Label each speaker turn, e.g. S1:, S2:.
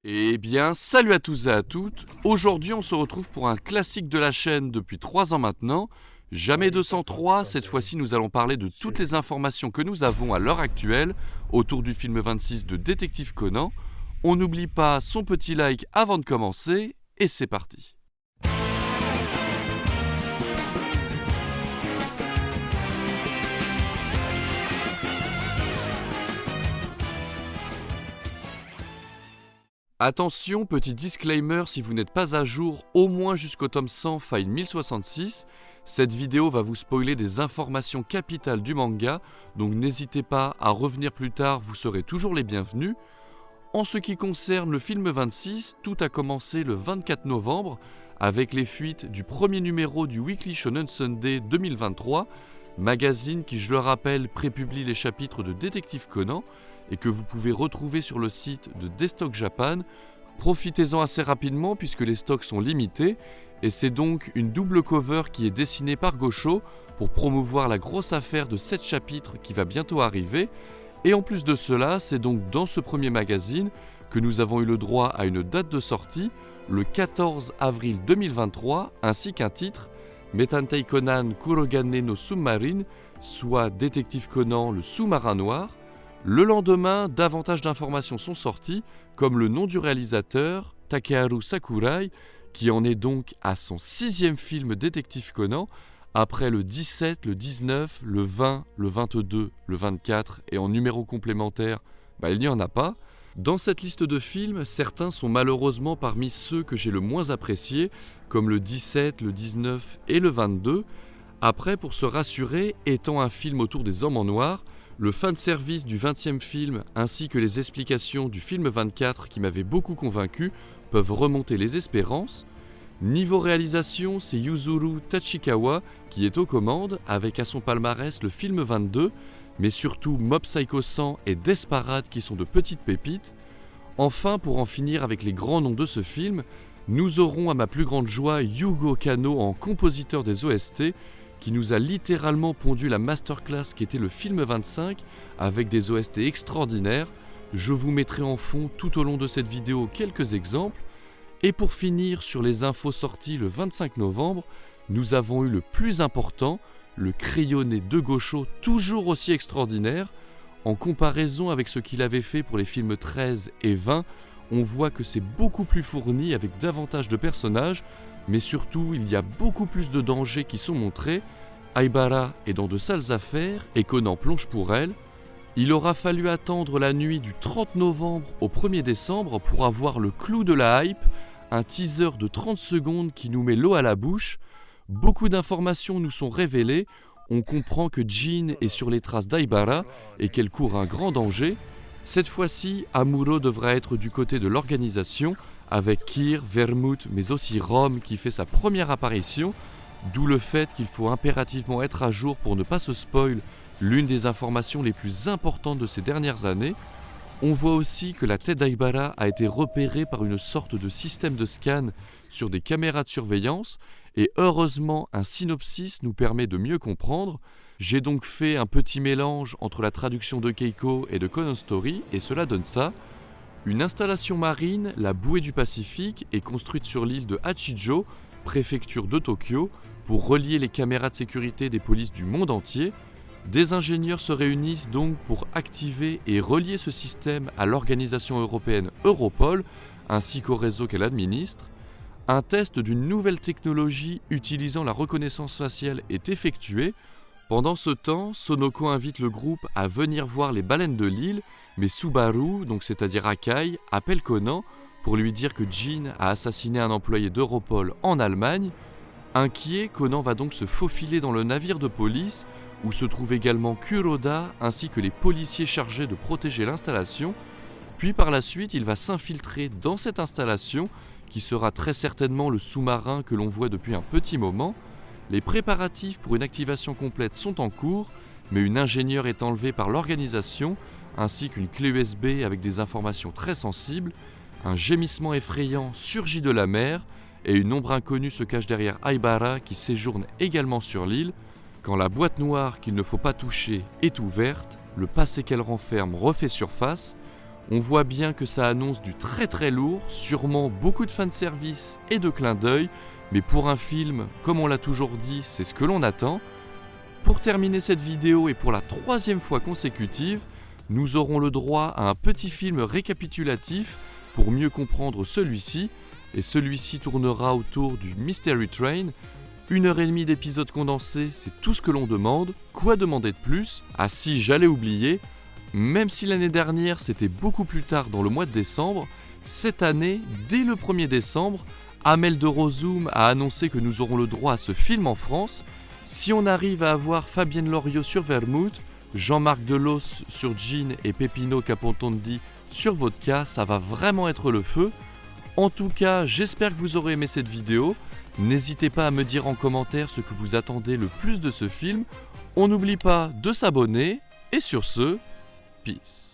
S1: Eh bien, salut à tous et à toutes. Aujourd'hui, on se retrouve pour un classique de la chaîne depuis 3 ans maintenant. Jamais 203, cette fois-ci nous allons parler de toutes les informations que nous avons à l'heure actuelle autour du film 26 de Détective Conan. On n'oublie pas son petit like avant de commencer, et c'est parti. Attention, petit disclaimer, si vous n'êtes pas à jour au moins jusqu'au tome 100 file 1066, cette vidéo va vous spoiler des informations capitales du manga, donc n'hésitez pas à revenir plus tard, vous serez toujours les bienvenus. En ce qui concerne le film 26, tout a commencé le 24 novembre avec les fuites du premier numéro du Weekly Shonen Sunday 2023, magazine qui, je le rappelle, prépublie les chapitres de Détective Conan et que vous pouvez retrouver sur le site de Destock Japan. Profitez-en assez rapidement puisque les stocks sont limités et c'est donc une double cover qui est dessinée par Gosho pour promouvoir la grosse affaire de 7 chapitres qui va bientôt arriver. Et en plus de cela, c'est donc dans ce premier magazine que nous avons eu le droit à une date de sortie, le 14 avril 2023, ainsi qu'un titre, Metantei Conan Kurogane no Submarine, soit Détective Conan le sous-marin noir. Le lendemain, davantage d'informations sont sorties, comme le nom du réalisateur, Takeharu Sakurai, qui en est donc à son 6e film Détective Conan, après le 17, le 19, le 20, le 22, le 24 et en numéro complémentaire, il n'y en a pas. Dans cette liste de films, certains sont malheureusement parmi ceux que j'ai le moins appréciés, comme le 17, le 19 et le 22. Après, pour se rassurer, étant un film autour des hommes en noir, le fanservice du 20e film ainsi que les explications du film 24 qui m'avaient beaucoup convaincu peuvent remonter les espérances. Niveau réalisation, c'est Yuzuru Tachikawa qui est aux commandes avec à son palmarès le film 22, mais surtout Mob Psycho 100 et Desperate qui sont de petites pépites. Enfin, pour en finir avec les grands noms de ce film, nous aurons à ma plus grande joie Yugo Kanno en compositeur des OST qui nous a littéralement pondu la masterclass qui était le film 25 avec des OST extraordinaires. Je vous mettrai en fond tout au long de cette vidéo quelques exemples. Et pour finir sur les infos sorties le 25 novembre, nous avons eu le plus important, le crayonné de Gosho toujours aussi extraordinaire. En comparaison avec ce qu'il avait fait pour les films 13 et 20, on voit que c'est beaucoup plus fourni avec davantage de personnages, mais surtout il y a beaucoup plus de dangers qui sont montrés. Aibara est dans de sales affaires et Conan plonge pour elle. Il aura fallu attendre la nuit du 30 novembre au 1er décembre pour avoir le clou de la hype, un teaser de 30 secondes qui nous met l'eau à la bouche. Beaucoup d'informations nous sont révélées, on comprend que Jin est sur les traces d'Aibara et qu'elle court un grand danger. Cette fois-ci, Amuro devra être du côté de l'organisation, avec Kir, Vermouth, mais aussi Rome qui fait sa première apparition, d'où le fait qu'il faut impérativement être à jour pour ne pas se spoil l'une des informations les plus importantes de ces dernières années. On voit aussi que la tête d'Aibara a été repérée par une sorte de système de scan sur des caméras de surveillance, et heureusement un synopsis nous permet de mieux comprendre. J'ai donc fait un petit mélange entre la traduction de Keiko et de Conan Story, et cela donne ça. Une installation marine, la bouée du Pacifique, est construite sur l'île de Hachijo, préfecture de Tokyo, pour relier les caméras de sécurité des polices du monde entier. Des ingénieurs se réunissent donc pour activer et relier ce système à l'organisation européenne Europol, ainsi qu'au réseau qu'elle administre. Un test d'une nouvelle technologie utilisant la reconnaissance faciale est effectué. Pendant ce temps, Sonoko invite le groupe à venir voir les baleines de l'île, mais Subaru, donc c'est-à-dire Akai, appelle Conan pour lui dire que Jin a assassiné un employé d'Europol en Allemagne. Inquiet, Conan va donc se faufiler dans le navire de police, où se trouve également Kuroda ainsi que les policiers chargés de protéger l'installation. Puis par la suite, il va s'infiltrer dans cette installation, qui sera très certainement le sous-marin que l'on voit depuis un petit moment. Les préparatifs pour une activation complète sont en cours, mais une ingénieure est enlevée par l'organisation, ainsi qu'une clé USB avec des informations très sensibles. Un gémissement effrayant surgit de la mer, et une ombre inconnue se cache derrière Aibara qui séjourne également sur l'île. Quand la boîte noire qu'il ne faut pas toucher est ouverte, le passé qu'elle renferme refait surface. On voit bien que ça annonce du très très lourd, sûrement beaucoup de fanservice et de clins d'œil, mais pour un film, comme on l'a toujours dit, c'est ce que l'on attend. Pour terminer cette vidéo et pour la 3e fois consécutive, nous aurons le droit à un petit film récapitulatif pour mieux comprendre celui-ci, et celui-ci tournera autour du Mystery Train. 1h30 d'épisode condensé, c'est tout ce que l'on demande. Quoi demander de plus? Ah si, j'allais oublier, même si l'année dernière c'était beaucoup plus tard dans le mois de décembre, cette année, dès le 1er décembre, Amel de Rozoum a annoncé que nous aurons le droit à ce film en France. Si on arrive à avoir Fabienne Loriot sur Vermouth, Jean-Marc Delos sur Gin et Peppino Capontondi sur Vodka, ça va vraiment être le feu. En tout cas, j'espère que vous aurez aimé cette vidéo. N'hésitez pas à me dire en commentaire ce que vous attendez le plus de ce film. On n'oublie pas de s'abonner. Et sur ce, peace.